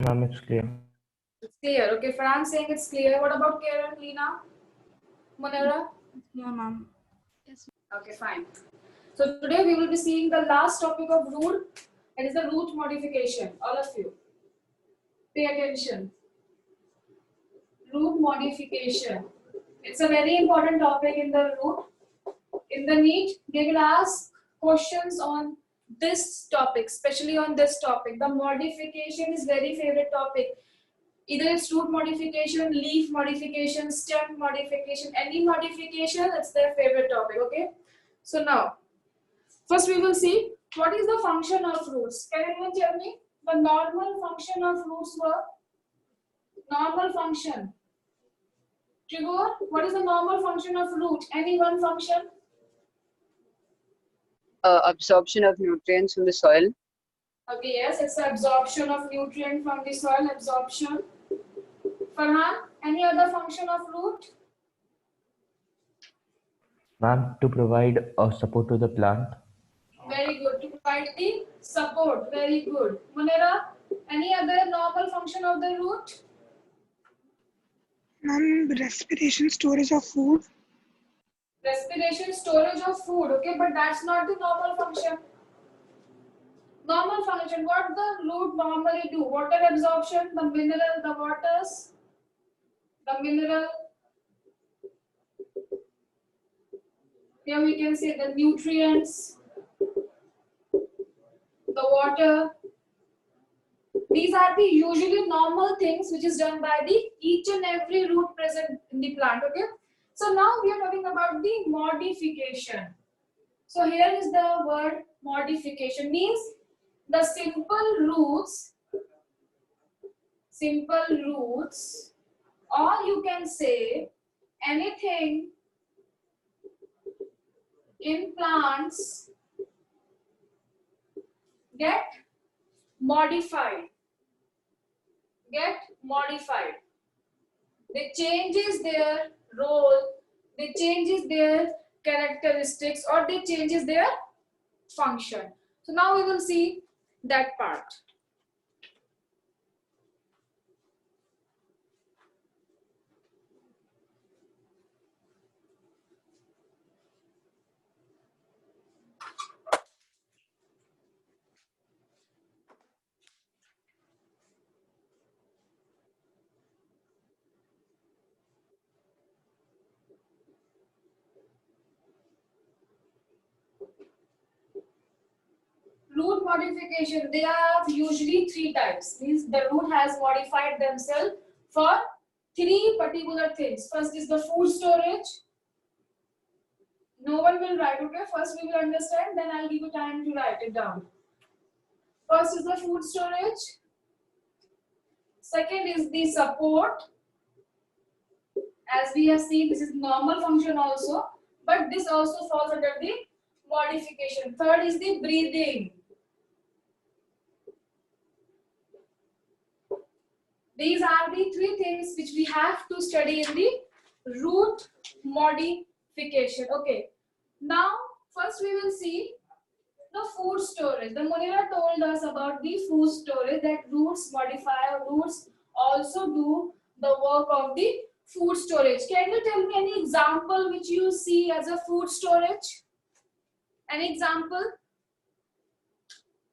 Ma'am, it's clear. It's clear. Okay, Farhan saying it's clear. What about Karen, Lena, Munira? Yeah, ma'am. Okay, fine. So today we will be seeing the last topic of root. It is the root modification. All of you, pay attention. Root modification. It's a very important topic in the root. In the NEET, they will ask questions on this topic, especially on this topic. The modification is very favorite topic. Either it's root modification, leaf modification, stem modification, any modification, it's their favorite topic. Okay. So now, first we will see what is the function of roots. Can anyone tell me the normal function of roots were? Normal function. Trigger, what is the normal function of root? Any one function? Absorption of nutrients from the soil. Okay, yes, it's the absorption of nutrient from the soil, absorption. Farhan, any other function of root? Ma'am, to provide support to the plant. Very good. To provide the support. Very good. Munira, any other normal function of the root? Ma'am, respiration, storage of food. Respiration, storage of food. Okay, but that's not the normal function. Normal function, what the root normally do? Water absorption, the mineral, the waters, the mineral. Here we can say the nutrients, the water. These are the usually normal things which is done by the each and every root present in the plant. Okay. So now we are talking about the modification. So here is the word modification, means the simple roots, or you can say anything in plants get modified. They changes their role, they changes their characteristics, or they changes their function. So now we will see that part. Root modification, they are usually three types. Means the root has modified themselves for three particular things. First is the food storage. No one will write, okay? First we will understand, then I'll give you time to write it down. First is the food storage. Second is the support. As we have seen, this is normal function also, but this also falls under the modification. Third is the breathing. These are the three things which we have to study in the root modification. Okay. Now, first we will see the food storage. The Munira told us about the food storage, that roots modify, roots also do the work of the food storage. Can you tell me any example which you see as a food storage? An example?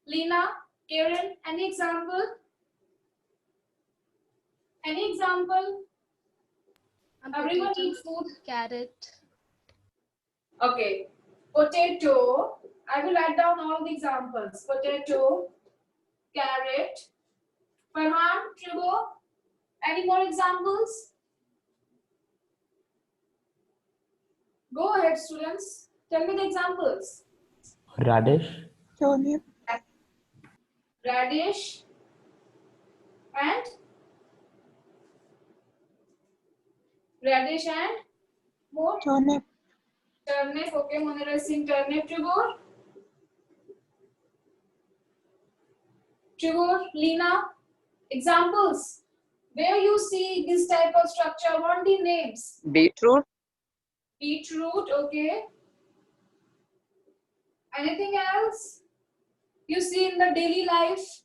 Lena, Karen, any example? Any example? Everyone eats food. Carrot. Okay. Potato. I will write down all the examples. Potato, carrot. Farhan, Tribo. Any more examples? Go ahead, students. Tell me the examples. Radish. Turnip. Radish and more. Turnip. Turnip. Okay, Munira is saying turnip. Trigger, Lena. Examples. Where you see this type of structure, what are the names? Beetroot. Beetroot, okay. Anything else you see in the daily life?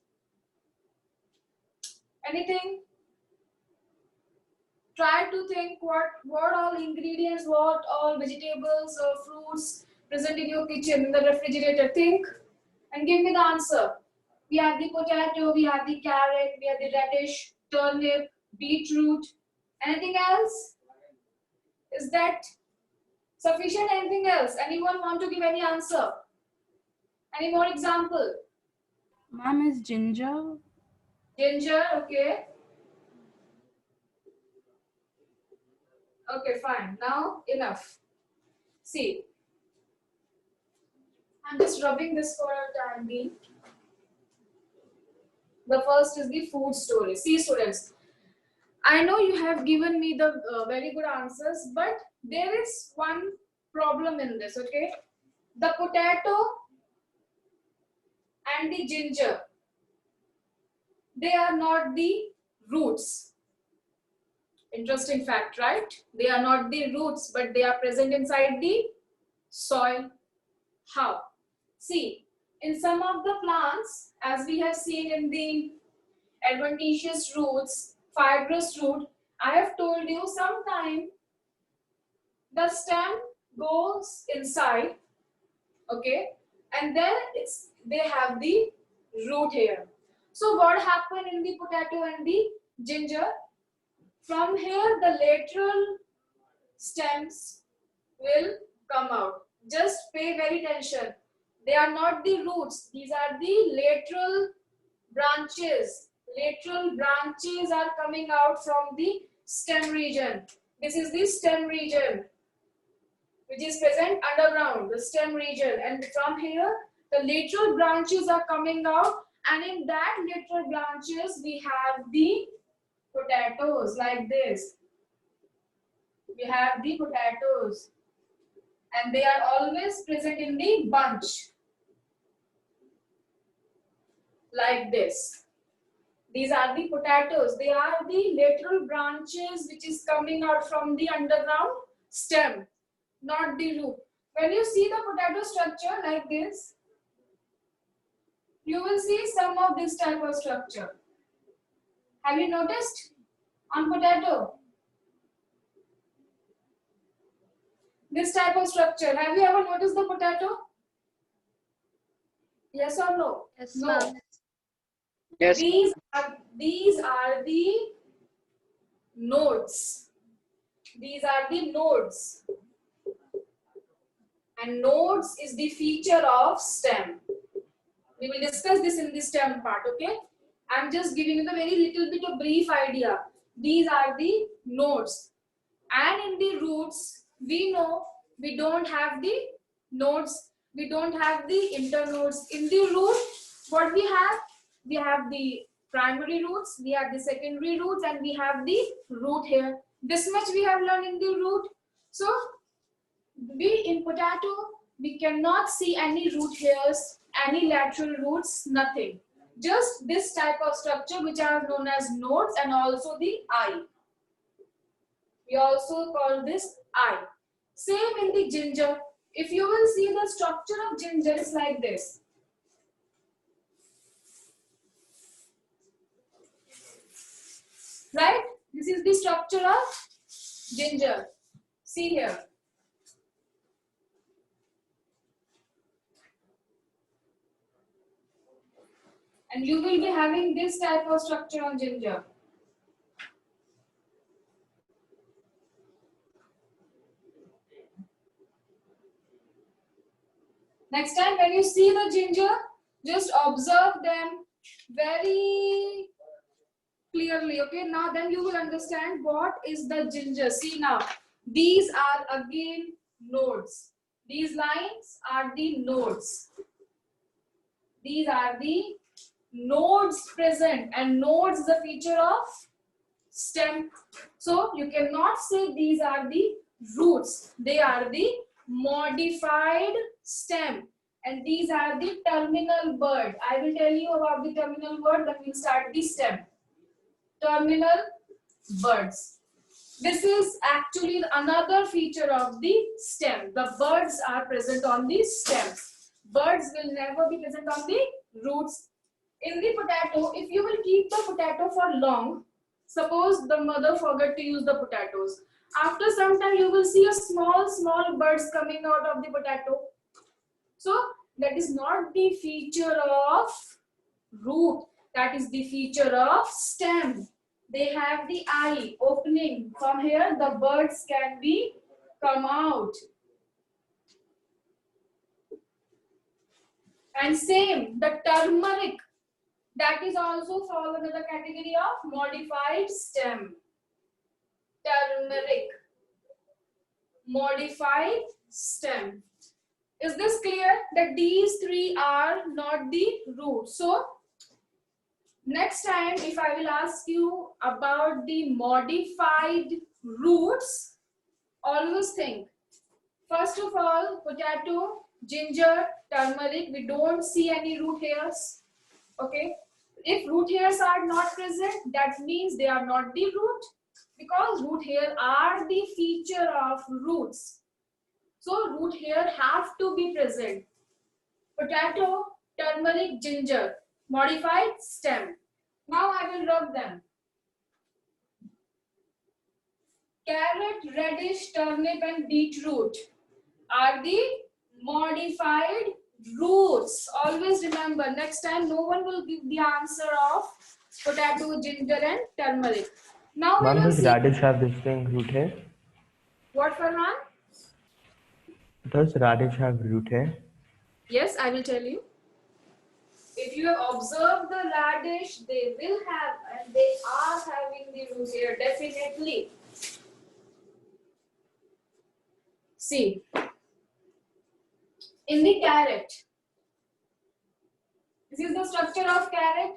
Anything? Try to think what all ingredients, what all vegetables or fruits present in your kitchen, in the refrigerator. Think and give me the answer. We have the potato, we have the carrot, we have the radish, turnip, beetroot. Anything else? Is that sufficient? Anything else? Anyone want to give any answer? Any more example? Ma'am, is ginger? Ginger, okay. Okay, fine. Now enough. See, I'm just rubbing this for a time being. The first is the food story. See, students, I know you have given me the very good answers, but there is one problem in this, okay? The potato and the ginger, they are not the roots. Interesting fact, right? They are not the roots, but they are present inside the soil. How? See, in some of the plants, as we have seen in the adventitious roots, fibrous root, I have told you sometime the stem goes inside, okay, and then they have the root here. So what happened in the potato and the ginger? From here, the lateral stems will come out. Just pay very attention. They are not the roots. These are the lateral branches. Lateral branches are coming out from the stem region. This is the stem region, which is present underground, the stem region. And from here, the lateral branches are coming out. And in that lateral branches, we have the potatoes like this. We have the potatoes, and they are always present in the bunch like this. These are the potatoes. They are the lateral branches which is coming out from the underground stem, not the root. When you see the potato structure like this, you will see some of this type of structure. Have you noticed on potato? This type of structure. Have you ever noticed the potato? Yes or no? Yes, No. ma'am. Yes. These are the nodes. These are the nodes. And nodes is the feature of stem. We will discuss this in the stem part, okay? I'm just giving you the very little bit of brief idea. These are the nodes. And in the roots, we know we don't have the nodes. We don't have the internodes. In the root, what we have? We have the primary roots, we have the secondary roots, and we have the root here. This much we have learned in the root. So, we in potato, we cannot see any root hairs, any lateral roots, nothing. Just this type of structure which are known as nodes and also the eye. We also call this eye. Same in the ginger. If you will see the structure of ginger is like this. Right? This is the structure of ginger. See here. And you will be having this type of structure on ginger. Next time when you see the ginger, just observe them very clearly, okay? Now then you will understand what is the ginger. See now, these are again nodes. These lines are the nodes. These are the nodes present, and nodes is a feature of stem. So you cannot say these are the roots. They are the modified stem. And these are the terminal bud. I will tell you about the terminal bud when we start the stem. Terminal buds. This is actually another feature of the stem. The buds are present on the stems. Buds will never be present on the roots. In the potato, if you will keep the potato for long, suppose the mother forgot to use the potatoes. After some time, you will see a small birds coming out of the potato. So that is not the feature of root. That is the feature of stem. They have the eye opening. From here, the birds can be come out. And same, the turmeric, that is also fall under the category of modified stem. Turmeric, modified stem. Is this clear that these three are not the root? So next time if I will ask you about the modified roots, always think, first of all, potato, ginger, turmeric, we don't see any root hairs. Okay, if root hairs are not present, that means they are not the root, because root hair are the feature of roots. So root hair have to be present. Potato, turmeric, ginger, modified stem. Now I will rub them. Carrot, radish, turnip and beetroot are the modified roots. Always remember, next time no one will give the answer of potato, ginger and turmeric. Now we Ma'am, will does see. radish have this thing root hair? What, Farhan? Does radish have root hair? Yes, I will tell you. If you have observed the radish, they will have and they are having the root hair, definitely. See, in the carrot, this is the structure of carrot.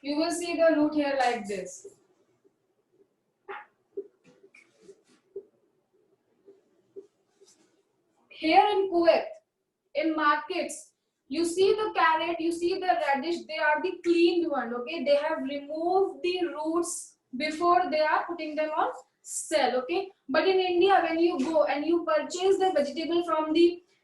You will see the root hair like this. Here in Kuwait, in markets, you see the carrot, you see the radish, they are the cleaned one, okay? They have removed the roots before they are putting them on sell, okay? But in India, when you go and you purchase the vegetable from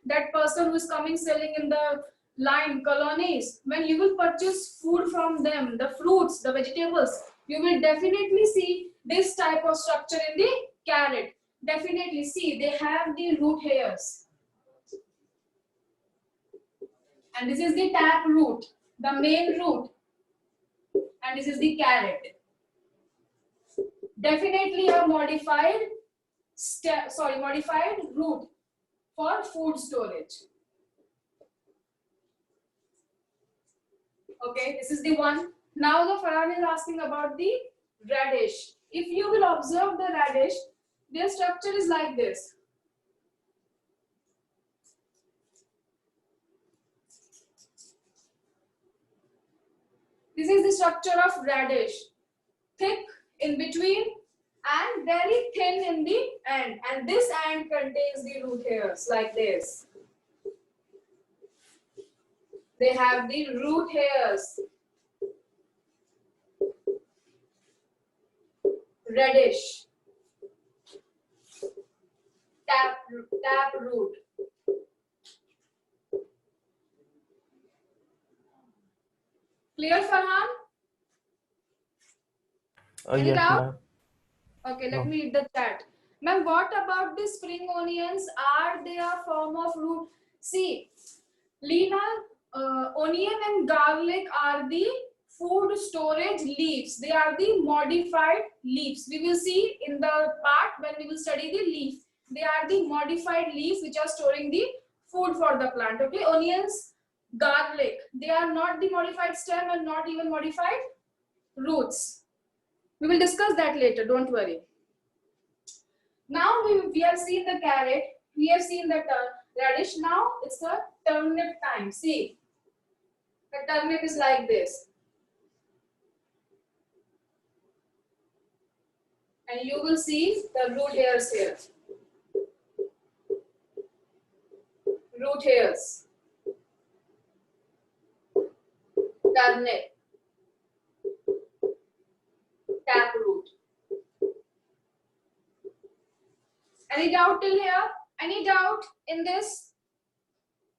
that person who is coming selling in the line, colonies, when you will purchase food from them, the fruits, the vegetables, you will definitely see this type of structure in the carrot. Definitely see, they have the root hairs. And this is the tap root, the main root. And this is the carrot. Definitely a modified root for food storage. Okay, this is the one. Now the Farhan is asking about the radish. If you will observe the radish, their structure is like this. This is the structure of radish. Thick in between and very thin in the end. And this end contains the root hairs like this. They have the root hairs. Radish. Tap root. Clear, Farhan? Any Yes, doubt? ma'am. Okay, let No. me read the chat. Ma'am, what about the spring onions? Are they a form of root? See, Lena, onion and garlic are the food storage leaves. They are the modified leaves. We will see in the part when we will study the leaf. They are the modified leaves which are storing the food for the plant. Okay, onions, garlic, they are not the modified stem and not even modified roots. We will discuss that later, don't worry. Now we have seen the carrot, we have seen the radish. Now it's the turnip time. See, the turnip is like this. And you will see the root hairs here. Root hairs. Turnip. Taproot. Any doubt till here? Any doubt in this?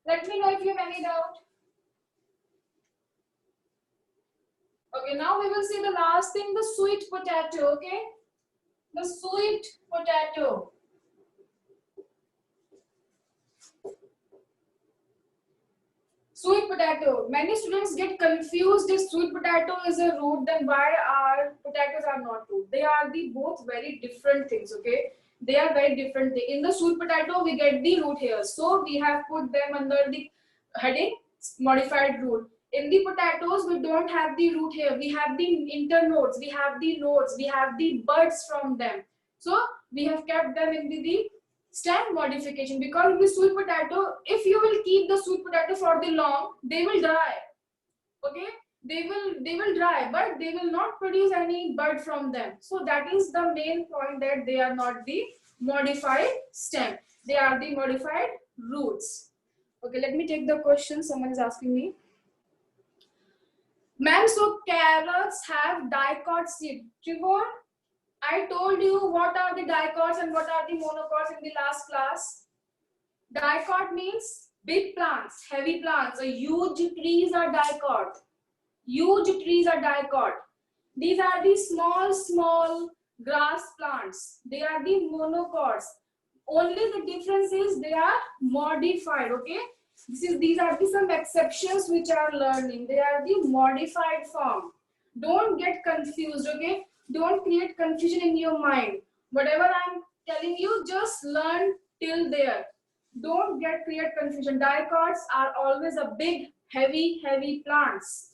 Let me know if you have any doubt. Okay, now we will see the last thing, the sweet potato, okay? The sweet potato. Sweet potato. Many students get confused if sweet potato is a root, then why our potatoes are not root? They are the both very different things, okay? They are very different things. In the sweet potato, we get the root hairs. So we have put them under the heading modified root. In the potatoes, we don't have the root hair. We have the internodes, we have the nodes, we have the buds from them. So we have kept them in the stem modification, because the sweet potato, if you will keep the sweet potato for the long, they will dry. Okay, they will dry, but they will not produce any bud from them. So that is the main point, that they are not the modified stem, they are the modified roots. Okay, let me take the question someone is asking me. Ma'am, so carrots have dicot seed. Trevor, I told you what are the dicots and what are the monocots in the last class. Dicot means big plants, heavy plants. So huge trees are dicot. Huge trees are dicot. These are the small grass plants. They are the monocots. Only the difference is they are modified. Okay. These are the some exceptions which are learning. They are the modified form. Don't get confused. Okay. Don't create confusion in your mind. Whatever I'm telling you, just learn till there. Don't create confusion. Dicots are always a big, heavy plants.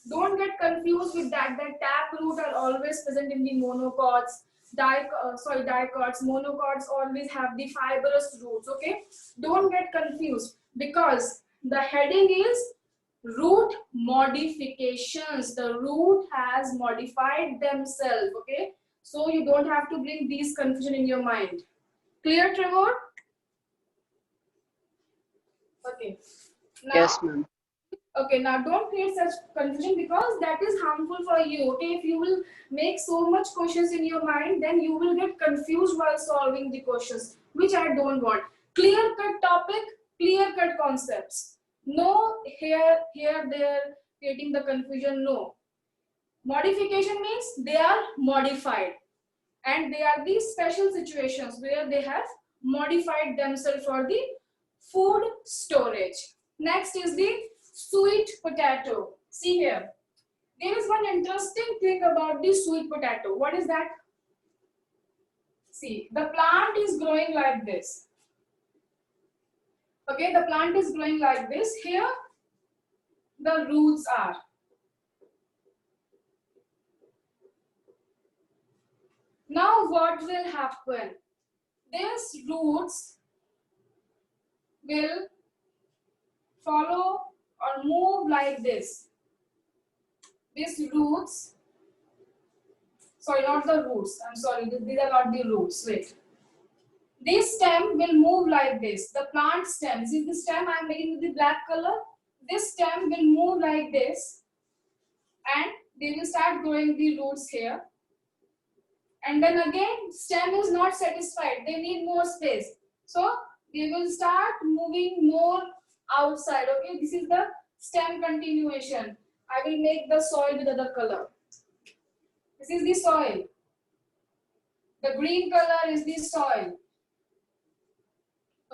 Don't get confused with that. That taproot are always present in the monocots. Dicots, monocots always have the fibrous roots. Okay, don't get confused, because the heading is root modifications. The root has modified themselves. Okay, so you don't have to bring these confusion in your mind. Clear, Trevor? Okay. Now, Yes, ma'am. okay, now don't create such confusion, because that is harmful for you. Okay, if you will make so much questions in your mind, then you will get confused while solving the questions, which I don't want. Clear cut topic, clear cut concepts. No here, there, creating the confusion. No. Modification means they are modified, and they are these special situations where they have modified themselves for the food storage. Next is the sweet potato. See here. There is one interesting thing about the sweet potato. What is that? See, the plant is growing like this. Okay, the plant is growing like this. Here, the roots are. Now, what will happen? These roots will follow or move like this. These roots, sorry, not the roots, I'm sorry, these are not the roots, wait. This stem will move like this, the plant stem. See the stem I'm making with the black color? This stem will move like this, and they will start growing the roots here. And then again, stem is not satisfied, they need more space. So they will start moving more outside. Okay, this is the stem continuation. I will make the soil with other color. This is the soil. The green color is the soil.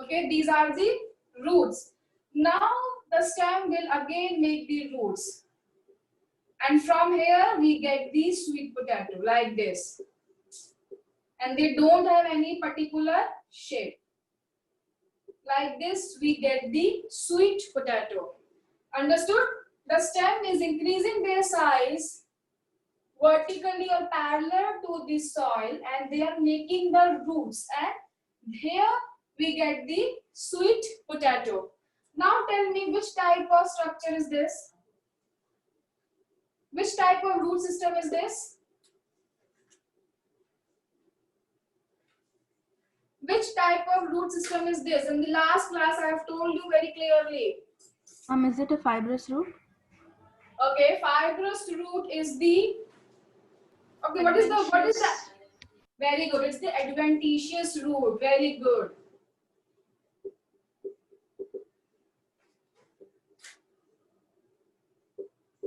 Okay, these are the roots. Now the stem will again make the roots. And from here we get the sweet potato like this. And they don't have any particular shape. Like this we get the sweet potato. Understood? The stem is increasing their size vertically or parallel to the soil, and they are making the roots, and here we get the sweet potato. Now tell me, which type of structure is this? Which type of root system is this? Which type of root system is this? In the last class I have told you very clearly. Is it a fibrous root? Okay, fibrous root is the, okay, what is that? Very good. It's the adventitious root. Very good.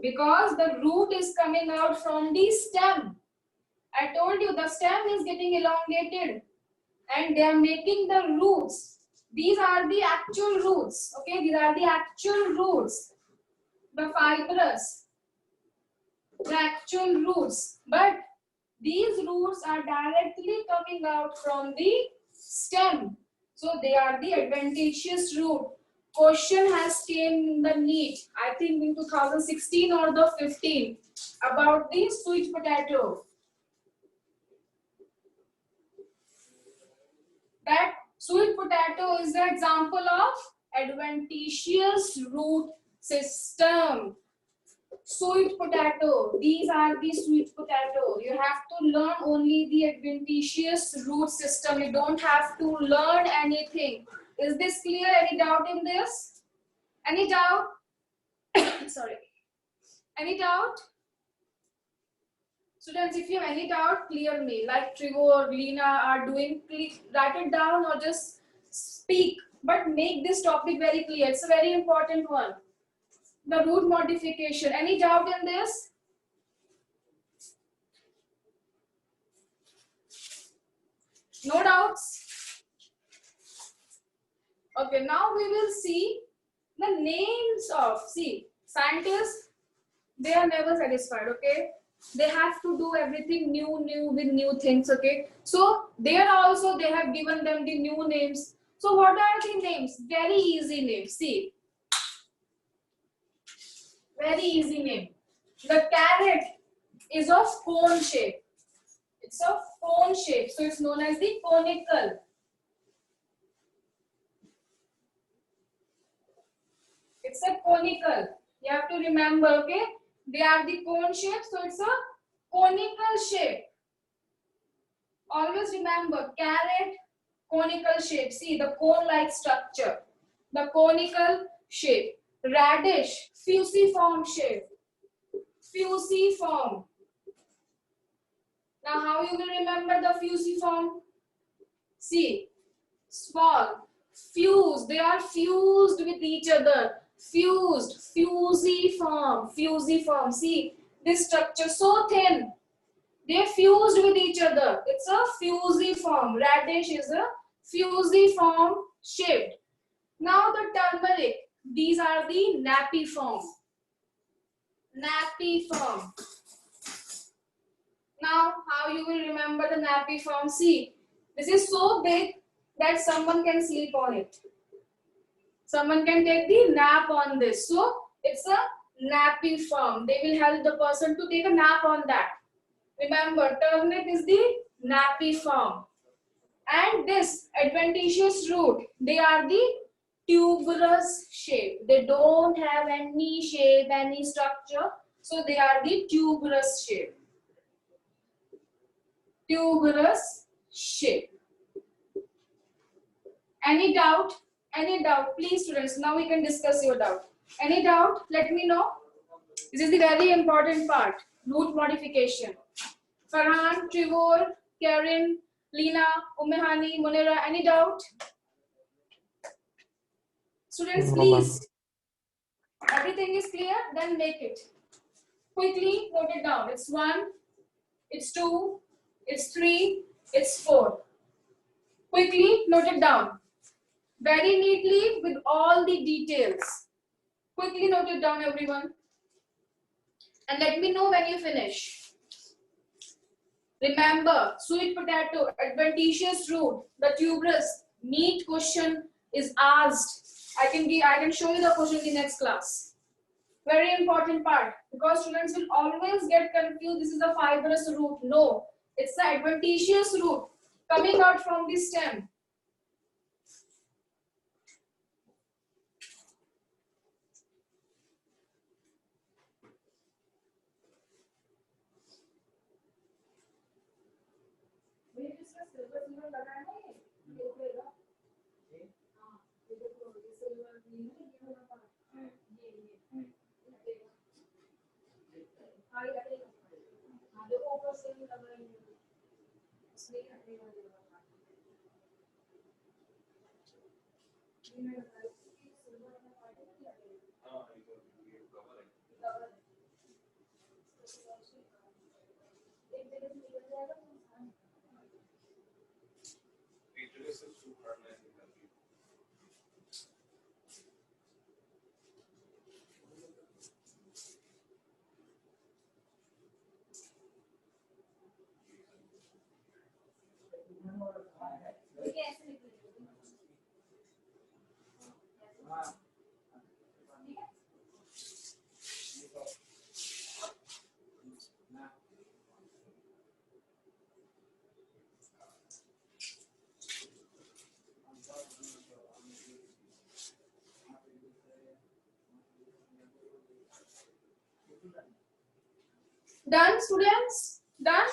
Because the root is coming out from the stem. I told you the stem is getting elongated and they are making the roots. These are the actual roots. Okay, these are the actual roots. The fibrous, the actual roots. But these roots are directly coming out from the stem. So they are the adventitious root. Question has came in the NEET, I think in 2016 or the 15, about the sweet potato. That sweet potato is the example of adventitious root system. Sweet potato, these are the sweet potato. You have to learn only the adventitious root system. You don't have to learn anything. Is this clear? Any doubt in this? Any doubt? Sorry. Any doubt? Students, if you have any doubt, clear me. Like Trevor or Lena are doing, please write it down or just speak. But make this topic very clear. It's a very important one. The root modification. Any doubt in this? No doubts? Okay, now we will see the names of, see, scientists, they are never satisfied, okay? They have to do everything new with new things, okay? So there also they have given them the new names. So what are the names? Very easy names. See, very easy name. The carrot is of cone shape. It's of cone shape, so it's known as the conical. It's a conical. You have to remember, okay? They are the cone shape, so it's a conical shape. Always remember, carrot, conical shape. See the cone-like structure. The conical shape. Radish, fusiform shape. Fusiform. Now how you will remember the fusiform? See, small, fused. They are fused with each other. Fused, fusiform, fusiform. See, this structure so thin. They fused with each other. It's a fusiform. Radish is a fusiform shaped. Now the turmeric. These are the napiform. Napiform. Now how you will remember the napiform? See, this is so big that someone can sleep on it. Someone can take the nap on this. So it's a napiform. They will help the person to take a nap on that. Remember, turnip is the napiform. And this adventitious root, they are the tuberous shape. They don't have any shape, any structure. So they are the tuberous shape. Tuberous shape. Any doubt? Any doubt? Please students, now we can discuss your doubt. Any doubt? Let me know. This is the very important part. Root modification. Farhan, Trevor, Karen, Lena, Umehani, Munira, any doubt? Students, No, please. Everything is clear? Then make it. Quickly note it down. It's 1, it's 2, it's 3, it's 4. Quickly note it down. Very neatly with all the details. Quickly note it down, everyone. And let me know when you finish. Remember, sweet potato, adventitious root, the tuberous, NEET question is asked. I can show you the question in the next class. Very important part, because students will always get confused. This is a fibrous root. No, it's the adventitious root coming out from the stem. Done, students? Done?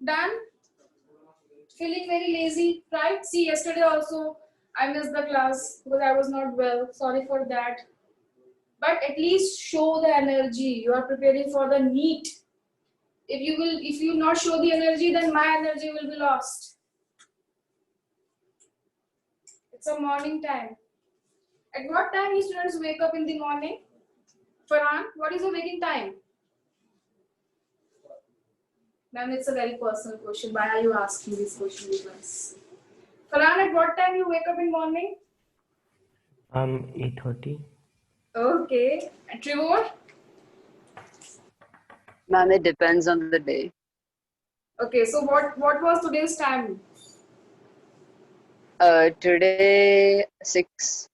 Done? Feeling very lazy, right? See, yesterday also I missed the class because I was not well. Sorry for that. But at least show the energy. You are preparing for the NEET. If you not show the energy, then my energy will be lost. It's a morning time. At what time you students wake up in the morning? Farhan, what is your waking time? Ma'am, it's a very personal question. Why are you asking this question with us? Farhan, at what time you wake up in morning? 8:30. Okay. And Trevor? Ma'am, it depends on the day. Okay, so what was today's time? Today 6.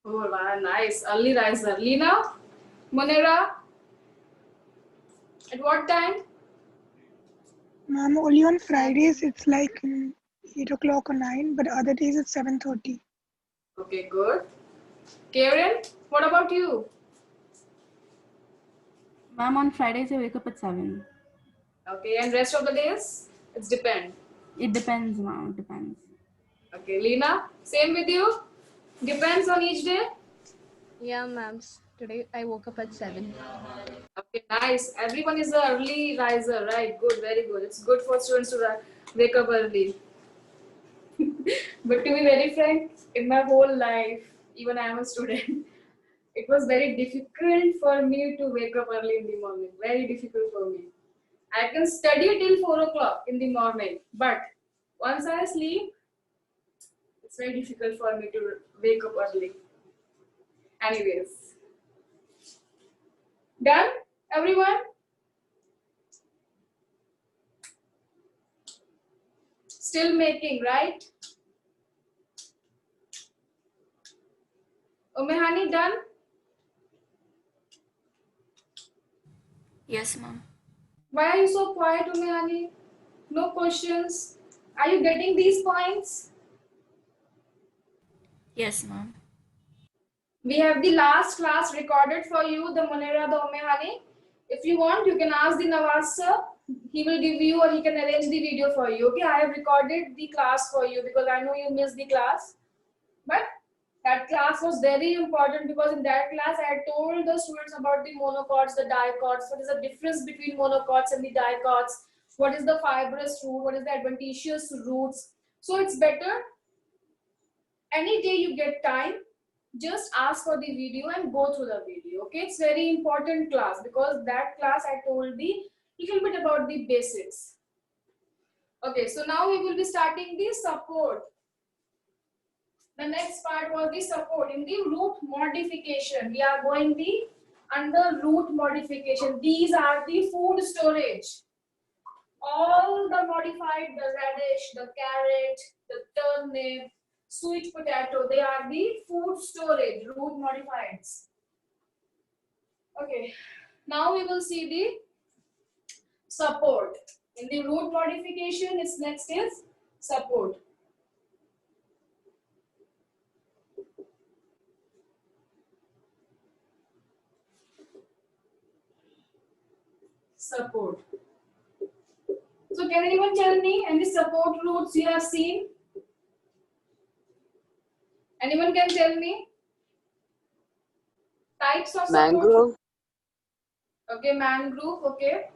Oh, wow, nice. Early riser. Lina? Monera? At what time? Ma'am, only on Fridays it's like 8 o'clock or 9, but other days it's 7:30. Okay, good. Karen, what about you? Ma'am, on Fridays I wake up at 7. Okay, and rest of the days? It's depend. It depends, ma'am. It depends. Okay, Lina, same with you? Depends on each day? Yeah, ma'am. Today I woke up at 7. Okay, nice. Everyone is an early riser, right? Good, very good. It's good for students to wake up early. But to be very frank, in my whole life, even I am a student, it was very difficult for me to wake up early in the morning. Very difficult for me. I can study till 4 o'clock in the morning, but once I sleep, it's very difficult for me to wake up early. Anyways, done, everyone? Still making, right? Umehani, done? Yes, ma'am. Why are you so quiet, Umehani? No questions. Are you getting these points? Yes, ma'am. We have the last class recorded for you, the Monera, the Umehani. If you want, you can ask the Nawaz sir. He will give you or he can arrange the video for you. Okay, I have recorded the class for you because I know you missed the class. But that class was very important because in that class I had told the students about the monocots, the dicots, what is the difference between monocots and the dicots, what is the fibrous root, what is the adventitious roots. So it's better any day you get time, just ask for the video and go through the video. Okay, it's very important class because that class I told the little bit about the basics. Okay, so now we will be starting the support. The next part was the support in the root modification. We are going the under root modification. These are the food storage. All the modified, the radish, the carrot, the turnip, sweet potato, they are the food storage, root modifieds. Okay, now we will see the support. In the root modification, its next is support. Support. So can anyone tell me any support roots you have seen? Anyone can tell me? Types of support? Mangrove. Okay, mangrove, okay.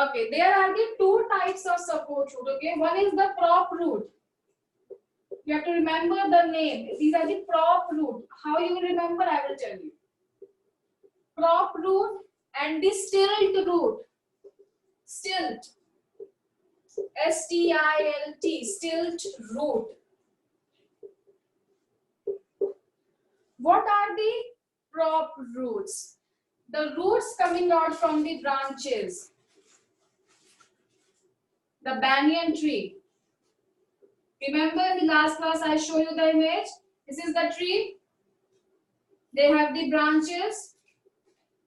Okay, there are the two types of support root, okay. One is the prop root. You have to remember the name. These are the prop root. How you will remember, I will tell you. prop root and the stilt root. Stilt. S-T-I-L-T. Stilt root. What are the prop roots? The roots coming out from the branches. The banyan tree. Remember in the last class I showed you the image? This is the tree. They have the branches.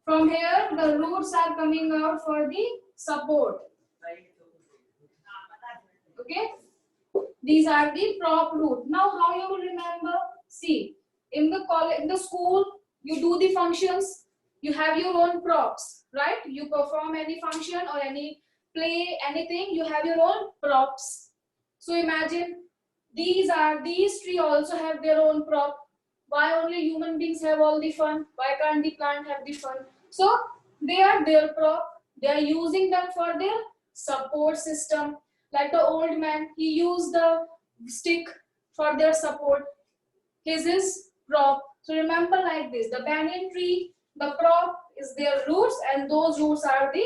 From here, the roots are coming out for the support. Okay? These are the prop root. Now, how you will remember? See, in the school, you do the functions. You have your own props, right? You perform any function or any play, anything. You have your own props. So imagine these three also have their own prop. Why only human beings have all the fun? Why can't the plant have the fun? So they are their prop. They are using them for their support system. Like the old man, he used the stick for their support. His is prop. So remember like this, the banyan tree, the prop is their roots and those roots are the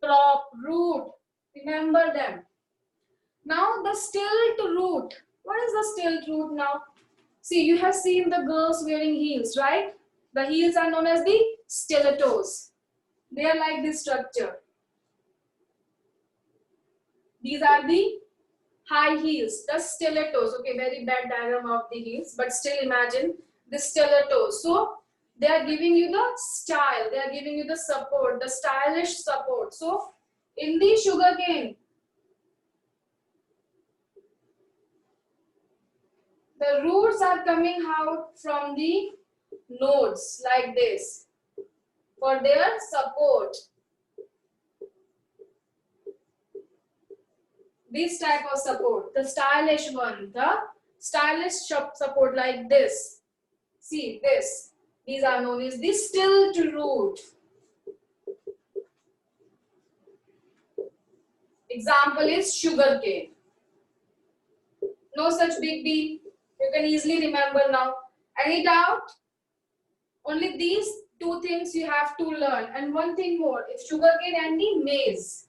prop root. Remember them. Now the stilt root. What is the stilt root now? See, you have seen the girls wearing heels, right? The heels are known as the stilettos. They are like this structure. These are the high heels, the stilettos. Okay, very bad diagram of the heels, but still imagine the stilettos. So they are giving you the style, they are giving you the support, the stylish support. So in the sugarcane, the roots are coming out from the nodes like this for their support. This type of support, the stylish one, the stylish support like this. See this. These are known as the stilt root. Example is sugarcane. No such big deal. You can easily remember now. Any doubt? Only these two things you have to learn. And one thing more, if sugarcane and the maize.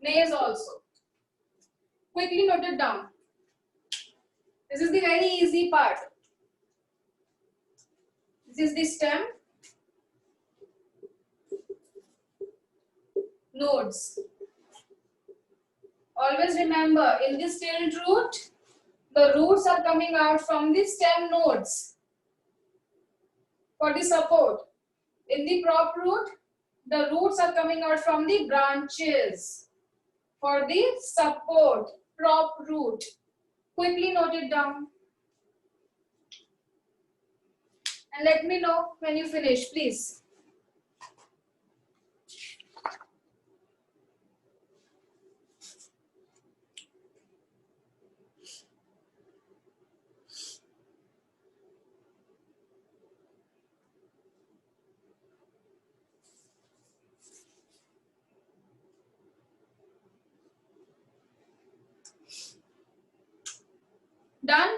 Maize also. Quickly note it down. This is the very easy part. This is the stem. Nodes. Always remember, in the stilt root, the roots are coming out from the stem nodes for the support. In the prop root, the roots are coming out from the branches for the support. Prop root. Quickly note it down. And let me know when you finish, please. Done?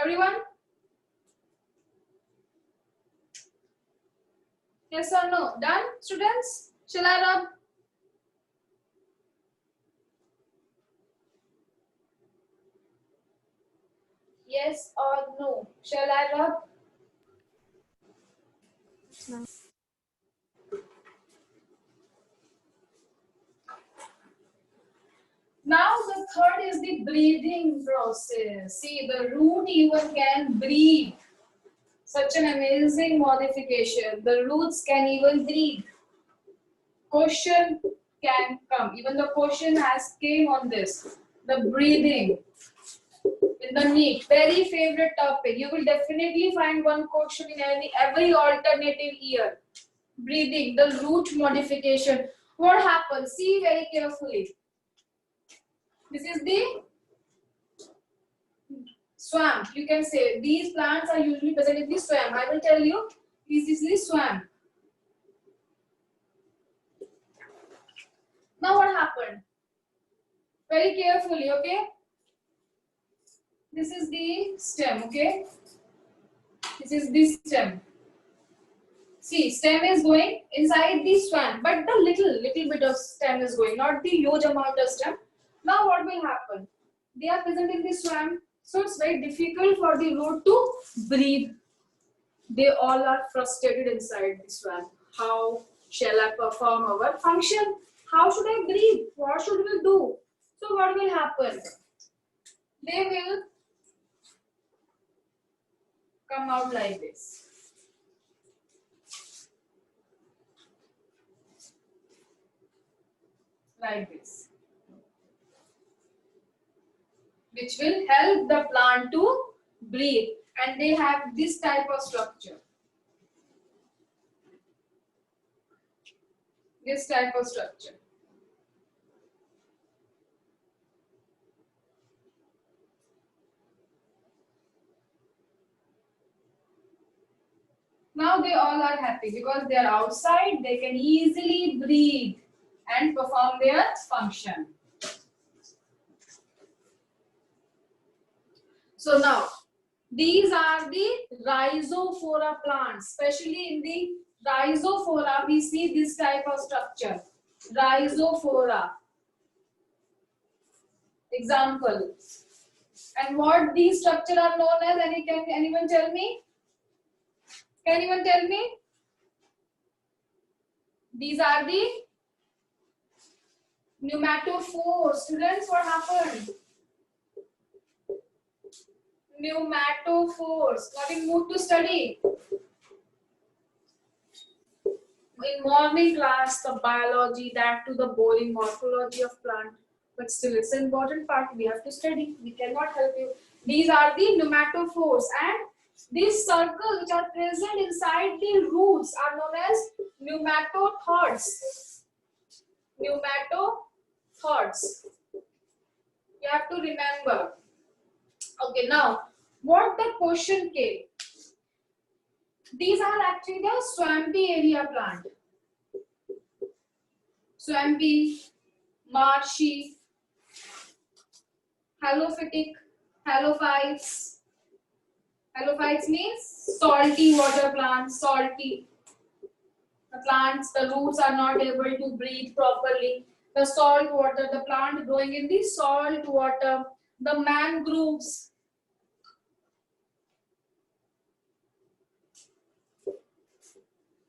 Everyone? Yes or no? Done, students? Shall I rub? Yes or no? Shall I rub? No. Now the third is the breathing process. See, the root even can breathe. Such an amazing modification. The roots can even breathe. Question can come. Even the question has came on this. The breathing in the NEET. Very favorite topic. You will definitely find one question in every alternative year. Breathing, the root modification. What happens? See very carefully. This is the swamp. You can say these plants are usually present in the swamp. I will tell you, this is the swamp. Now what happened? Very carefully, okay? This is the stem, okay? This is the stem. See, stem is going inside the swan, but the little bit of stem is going, not the huge amount of stem. Now what will happen? They are present in the swan, so it's very difficult for the root to breathe. They all are frustrated inside the swan. How shall I perform our function? How should I breathe? What should we do? So what will happen? They will come out like this. Like this. Which will help the plant to breathe. And they have this type of structure. This type of structure. Now they all are happy because they are outside, they can easily breathe and perform their function. So now, these are the rhizophora plants. Especially in the rhizophora, we see this type of structure. Rhizophora. Example. And what these structure are known as? Can anyone tell me? Can anyone tell me? These are the pneumatophores. Students, what happened? Pneumatophores. Not in mood to study. In morning class, the biology, that to the boring morphology of plant. But still, it's an important part. We have to study. We cannot help you. These are the pneumatophores, and these circles which are present inside the roots are known as pneumatothords. Pneumatothords. You have to remember. Okay, now what the question came? These are actually the swampy area plant. Swampy, marshy, halophytic, halophytes. Halophytes means salty water plants, salty. The plants, the roots are not able to breathe properly. The salt water, the plant growing in the salt water, the mangroves.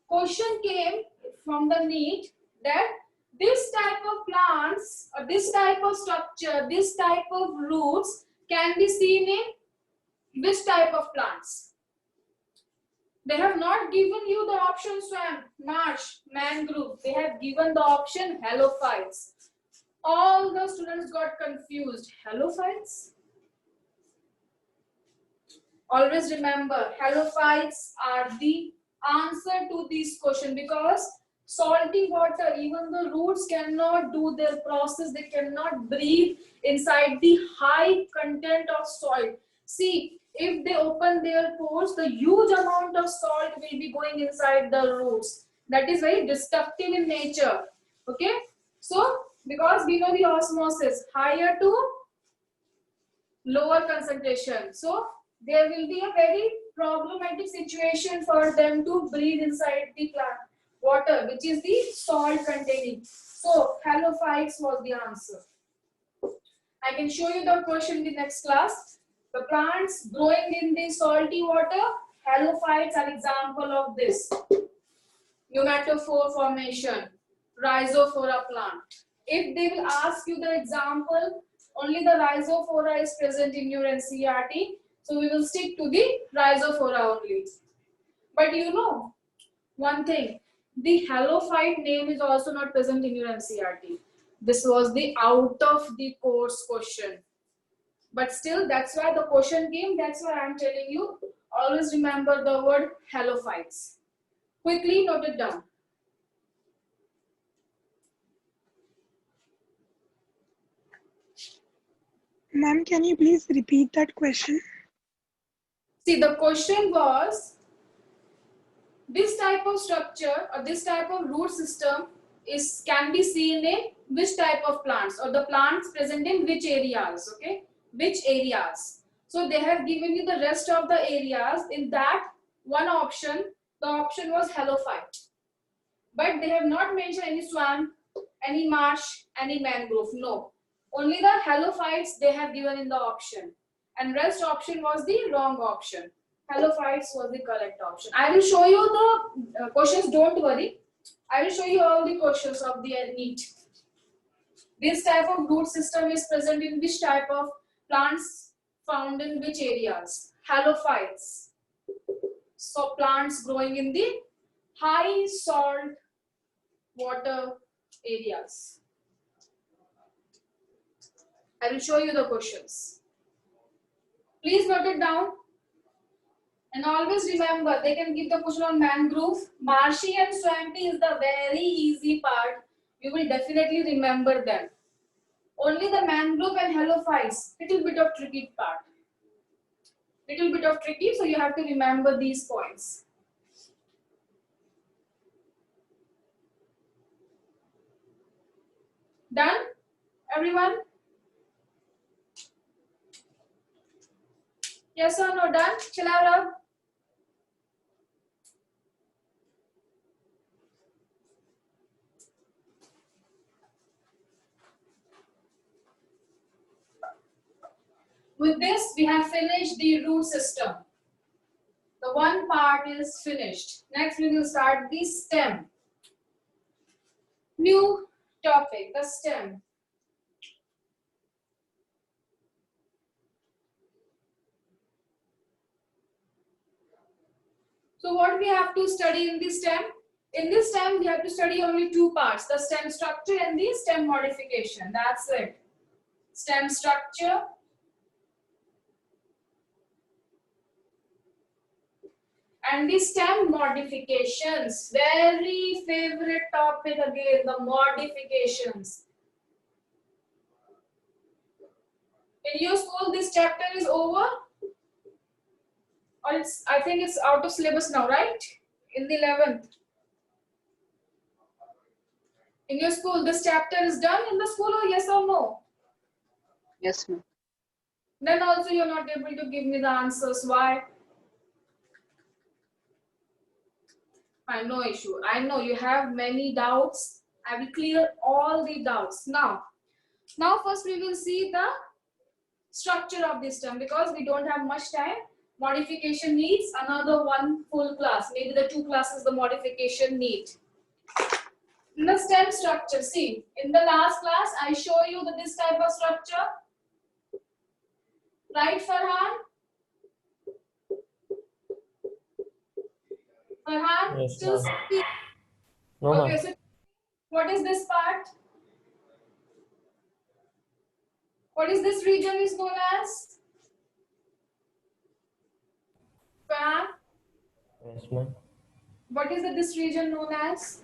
Question came from the NEET that this type of plants, or this type of structure, this type of roots can be seen in which type of plants? They have not given you the option swamp, marsh, mangrove. They have given the option halophytes. All the students got confused. Halophytes? Always remember, halophytes are the answer to this question, because salty water, even the roots cannot do their process. They cannot breathe inside the high content of soil. See, if they open their pores, the huge amount of salt will be going inside the roots. That is very destructive in nature. Okay, so because we know the osmosis, higher to lower concentration, so there will be a very problematic situation for them to breathe inside the plant water, which is the salt containing. So halophytes was the answer. I can show you the question in the next class. The plants growing in the salty water, halophytes are example of this. Pneumatophore formation, rhizophora plant. If they will ask you the example, only the rhizophora is present in your NCERT. So we will stick to the rhizophora only. But you know one thing, the halophyte name is also not present in your NCERT. This was the out of the course question. But still, that's why the question came. That's why I'm telling you, always remember the word halophytes. Quickly note it down. Ma'am, can you please repeat that question? See, the question was, this type of structure or this type of root system can be seen in which type of plants, or the plants present in which areas, okay? Which areas. So they have given you the rest of the areas. In that one option, The option was halophyte. But they have not mentioned any swamp, any marsh, any mangrove. No. Only the halophytes they have given in the option. And rest option was the wrong option. Halophytes was the correct option. I will show you the questions, don't worry. I will show you all the questions of the NEET. This type of root system is present in which type of plants found in which areas? Halophytes. So plants growing in the high salt water areas. I will show you the questions. Please note it down. And always remember, they can give the question on mangrove. Marshy and swampy is the very easy part. You will definitely remember them. Only the mangrove and halophytes, little bit of tricky part. Little bit of tricky, so you have to remember these points. Done? Everyone? Yes or no? Done? Chala rab? With this, we have finished the root system. The one part is finished. Next, we will start the stem. New topic, the stem. So what we have to study in the stem? In this stem, we have to study only two parts, the stem structure and the stem modification. That's it. Stem structure and the stem modifications. Very favorite topic again, the modifications. In your school, this chapter is over? Or it's, I think it's out of syllabus now, right? In the 11th. In your school, this chapter is done in the school, or yes or no? Yes, ma'am. Then also you're not able to give me the answers. Why? Fine, no issue. I know you have many doubts. I will clear all the doubts. Now first we will see the structure of this term because we don't have much time. Modification needs another one full class. Maybe the 2 classes the modification need. In the stem structure, see, in the last class, I show you that this type of structure. Right, Farhan? Farhan, Yes, still ma'am. speak. No, Okay, ma'am. so what is this part? What is this region is known as? Farhan, Yes, ma'am. what is this region known as?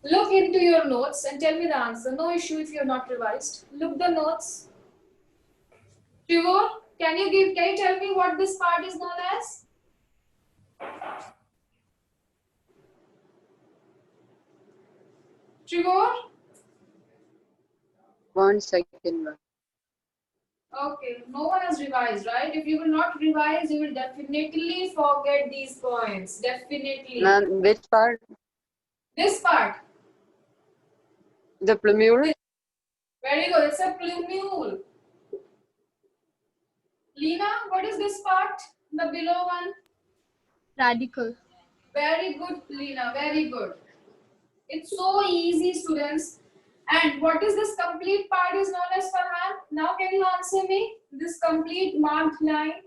Look into your notes and tell me the answer. No issue if you're not revised. Look the notes. Trevor, can you tell me what this part is known as? Trevor? 1 second, ma'am. Okay, no one has revised, right? If you will not revise, you will definitely forget these points. Definitely. Ma'am, which part? This part. The plumule? Very good. It's a plumule. Lena, what is this part? The below one? Radical. Very good, Lena. Very good. It's so easy, students. And what is this complete part is known as, Farhan? Now can you answer me? This complete marked line.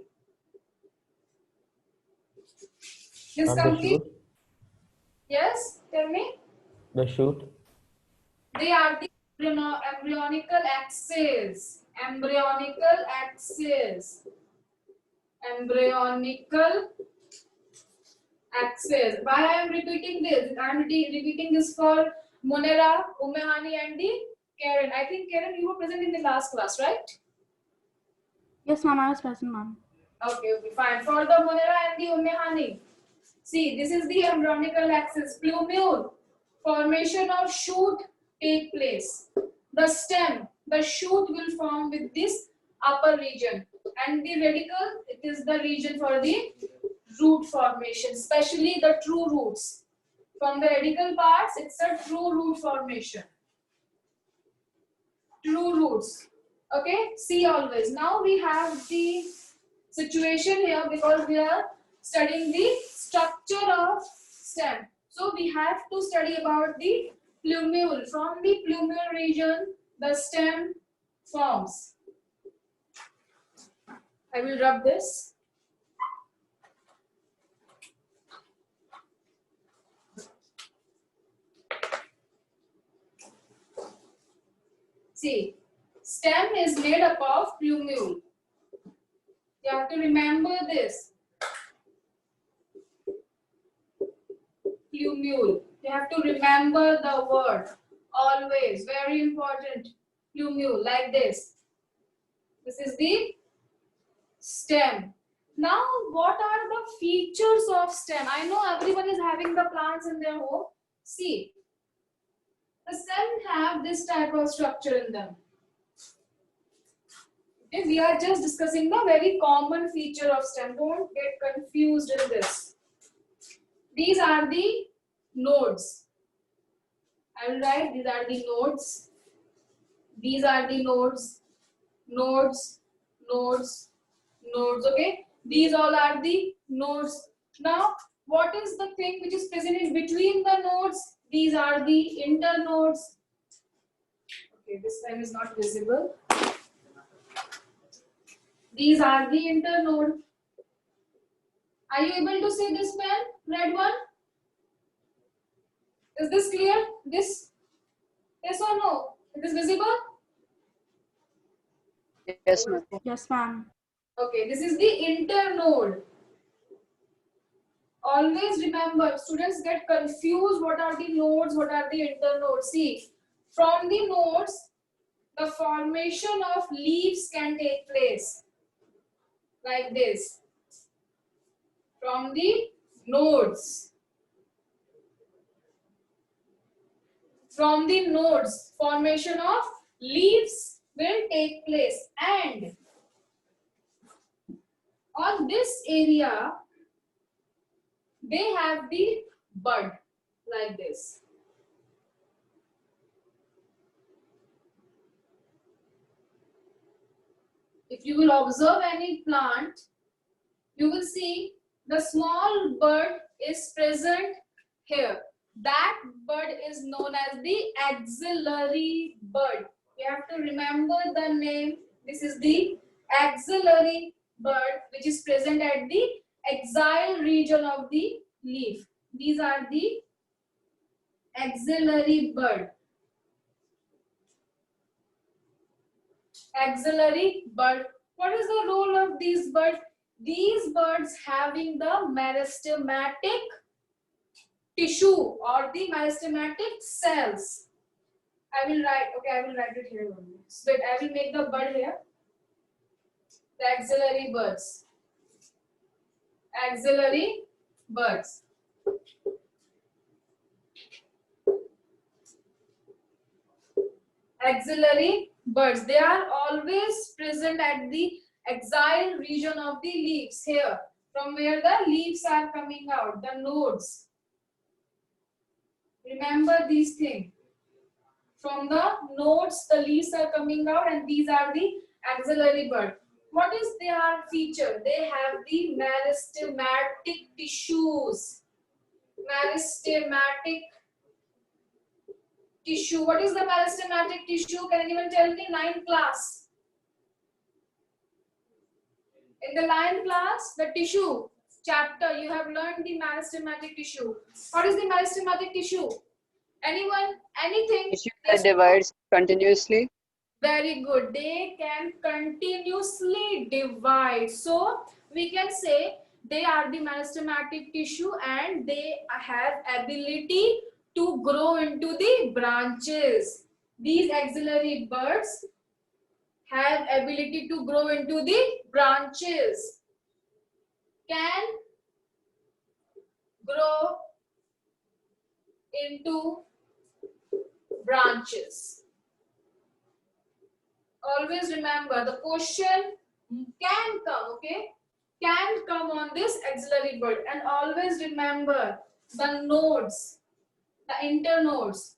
This And the complete. shoot? Yes, tell me. The shoot? They are the embryonical axis. Embryonical axis. Embryonical axis. Why I am repeating this? I am repeating this for Monera, Umehani and the Karen. I think Karen, you were present in the last class, right? Yes, ma'am, I was present, ma'am. Okay, fine. For the Monera and the Umehani. See, this is the embryonical axis. Plumule. Formation of shoot take place. The stem, the shoot will form with this upper region. And the radicle, it is the region for the root formation, especially the true roots. From the radical parts, it's a true root formation. True roots. Okay, see always. Now we have the situation here because we are studying the structure of stem. So we have to study about the plumule. From the plumule region, the stem forms. I will rub this. See, stem is made up of plumule. You have to remember this. Plumule. You have to remember the word. Always. Very important. Plumule. Like this. This is the stem. Now, what are the features of stem? I know everyone is having the plants in their home. See. The stem have this type of structure in them. Okay, we are just discussing the very common feature of stem. Don't get confused in this. These are the nodes. I will write these are the nodes. These are the nodes. Nodes, nodes, nodes. Okay, these all are the nodes. Now, what is the thing which is present in between the nodes? These are the internodes. Okay, this time is not visible. These are the internode. Are you able to see this pen? Red one? Is this clear? This? Yes or no? It is visible? Yes, ma'am. Yes, ma'am. Okay, this is the internode. Always remember, students get confused. What are the nodes? What are the internodes? See, from the nodes, the formation of leaves can take place. Like this. From the nodes. From the nodes, formation of leaves will take place. And on this area, they have the bud like this. If you will observe any plant, you will see the small bud is present here. That bud is known as the axillary bud. You have to remember the name. This is the axillary bud which is present at the axile region of the leaf. These are the axillary bud. Axillary bud. What is the role of these buds? These buds having the meristematic tissue or the meristematic cells. I will write it here only. So that I will make the bud here. The axillary buds. Axillary buds. Axillary buds. They are always present at the axile region of the leaves here, from where the leaves are coming out, the nodes. Remember these things. From the nodes, the leaves are coming out, and these are the axillary bud. What is their feature? They have the meristematic tissues. Meristematic tissue. What is the meristematic tissue? Can anyone tell me? 9th class. In the 9th class, the tissue chapter, you have learned the meristematic tissue. What is the meristematic tissue? Anyone? Anything? Tissue that divides continuously. Very good. They can continuously divide. So we can say they are the meristematic tissue and they have ability to grow into the branches. These axillary buds have ability to grow into the branches. Can grow into branches. Always remember, the question Can come, okay? Can come on this axillary bud. And always remember the nodes, the internodes,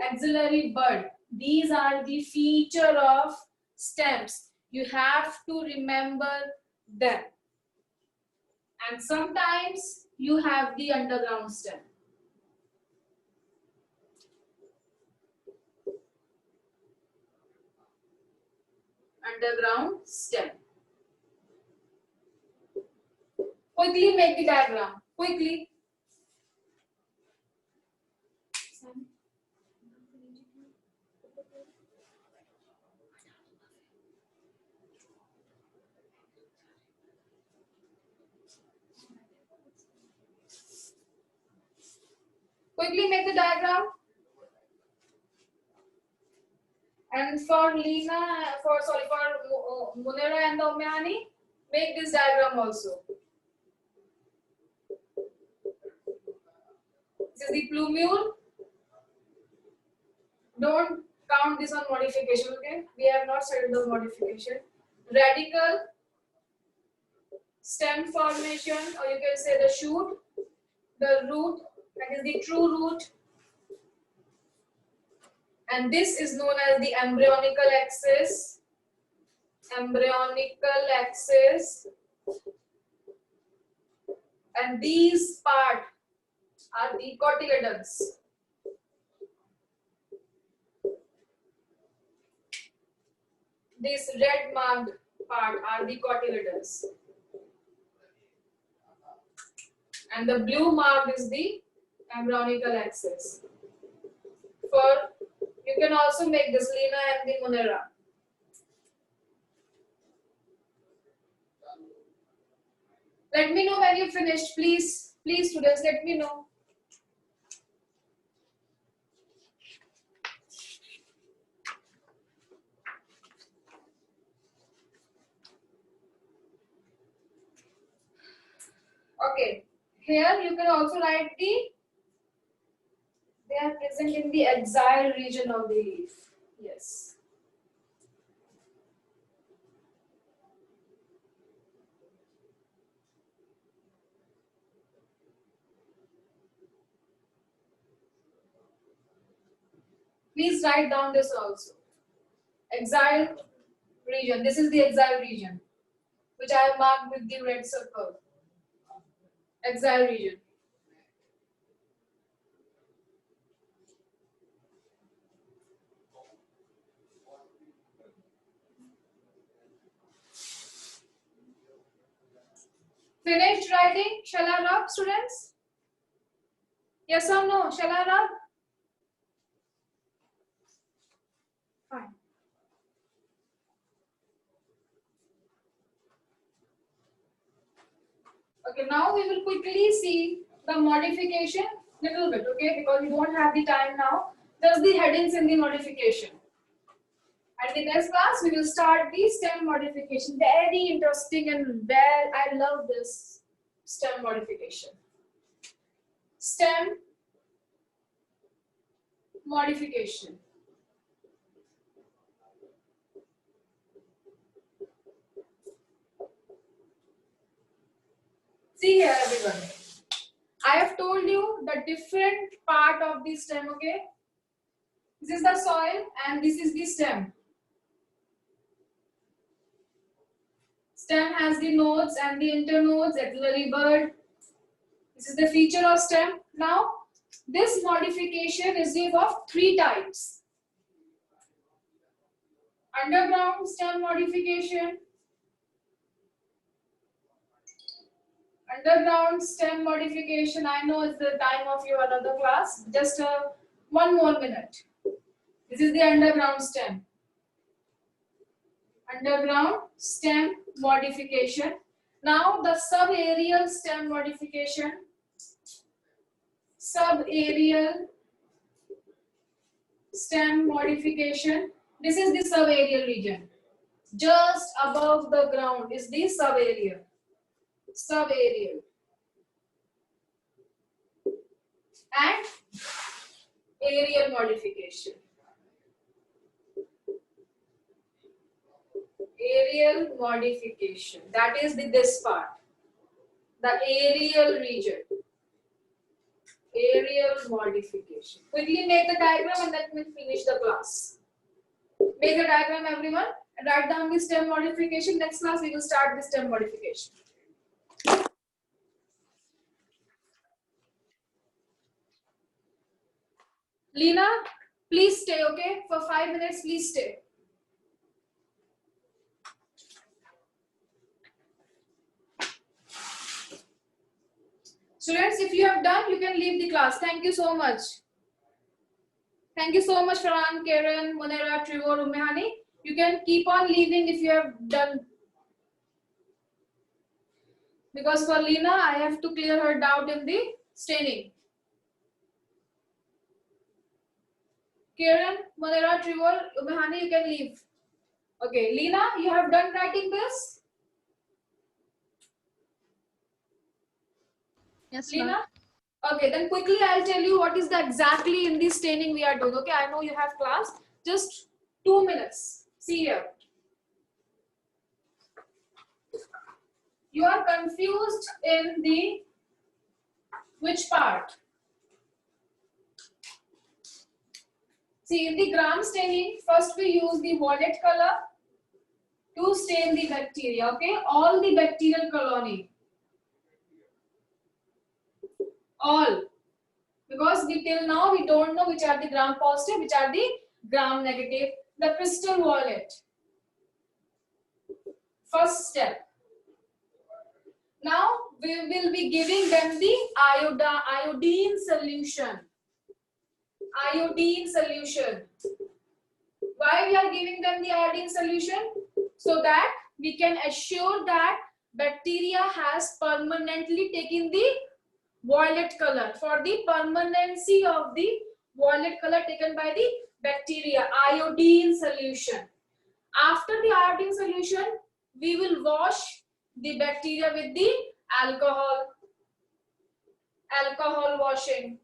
axillary bud. These are the feature of stems. You have to remember them. And sometimes you have the underground stem. Underground stem. Quickly make the diagram. Quickly. Quickly make the diagram. And for Munira and Omyani, make this diagram also. This is the plumule. Don't count this on modification, okay? We have not studied the modification. Radical, stem formation, or you can say the shoot, the root, that is the true root. And this is known as the embryonical axis. Embryonical axis. And these part are the cotyledons. This red marked part are the cotyledons. And the blue marked is the embryonical axis. You can also make this Lena and the Munira. Let me know when you finished, please. Please, students, let me know. Okay. Here you can also write they are present in the axial region of the leaf. Yes. Please write down this also. Axial region. This is the axial region, which I have marked with the red circle. Axial region. Finished writing? Shall I rub, students? Yes or no? Shall I rub? Fine. Okay, now we will quickly see the modification little bit, okay, because we don't have the time now. Just the headings in the modification. And in the next class, we will start the stem modification. Very interesting and I love this stem modification. Stem modification. See here, everyone. I have told you the different part of the stem, okay? This is the soil and this is the stem. Stem has the nodes and the internodes, axillary bud. This is the feature of stem. Now, this modification is of 3 types. Underground stem modification. Underground stem modification. I know it's the time of your another class. Just 1 more minute. This is the underground stem. Underground stem modification. Now the subaerial stem modification. Subaerial stem modification. This is the subaerial region. Just above the ground is the subaerial. Subaerial. And aerial modification. Aerial modification. That is this part. The aerial region. Aerial modification. Quickly make the diagram and then we'll finish the class. Make the diagram, everyone, and write down the stem modification. Next class we will start the stem modification. Lena, please stay, okay? For 5 minutes, please stay. Students, if you have done, you can leave the class. Thank you so much. Thank you so much, Farhan, Karen, Monera, Trevor, Umehani. You can keep on leaving if you have done. Because for Lena, I have to clear her doubt in the staining. Karen, Monera, Trevor, Umehani, you can leave. Okay, Lena, you have done writing this? Yes, Lena? ma'am. Okay, then quickly I'll tell you what is the exactly in the staining we are doing. Okay, I know you have class. Just 2 minutes. See here. You are confused in the which part? See, in the gram staining, first we use the violet color to stain the bacteria. Okay, all the bacterial colony. All. Because we till now we don't know which are the gram positive, which are the gram negative. The crystal violet. First step. Now we will be giving them the iodine solution. Iodine solution. Why we are giving them the iodine solution? So that we can assure that bacteria has permanently taken the violet color. For the permanency of the violet color taken by the bacteria, iodine solution. After the iodine solution, we will wash the bacteria with the alcohol washing.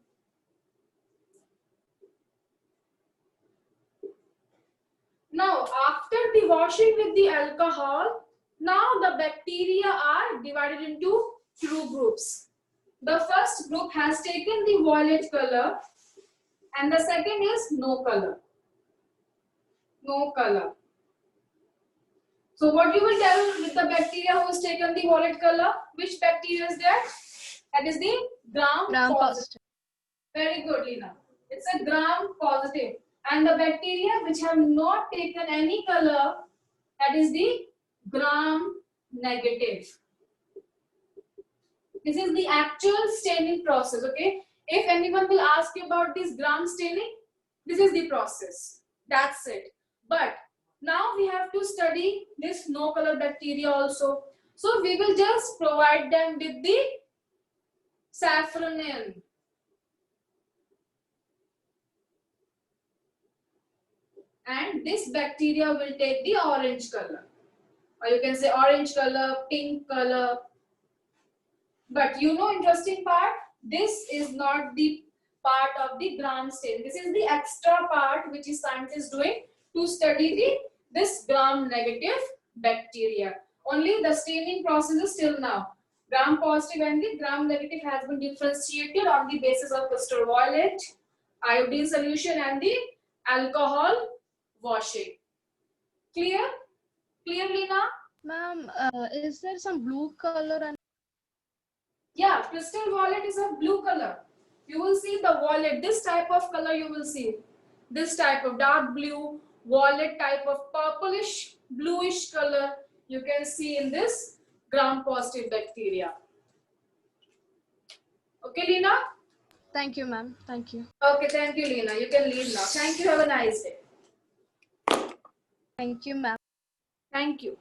Now, after the washing with the alcohol, now the bacteria are divided into two groups. The first group has taken the violet color and the second is no color. No color. So what you will tell with the bacteria who has taken the violet color? Which bacteria is there? That is the gram Gram positive. positive. Very good, Lina. It's a gram positive. And the bacteria which have not taken any color, that is the gram negative. This is the actual staining process, okay? If anyone will ask you about this gram staining, this is the process. That's it. But now we have to study this no color bacteria also. So we will just provide them with the safranin. And this bacteria will take the orange color. Or you can say orange color, pink color. But you know, interesting part, this is not the part of the gram stain. This is the extra part which is scientists doing to study this gram negative bacteria. Only the staining process is still now. Gram positive and the gram negative has been differentiated on the basis of crystal violet, iodine solution and the alcohol washing. Clear? Clear, Lina? Ma'am, is there some blue color and Yeah, crystal violet is a blue color. You will see the violet, this type of color you will see. This type of dark blue, violet type of purplish, bluish color you can see in this gram positive bacteria. Okay, Lina? Thank you, ma'am. Thank you. Okay, thank you, Lina. You can leave now. Thank you. Have a nice day. Thank you, ma'am. Thank you.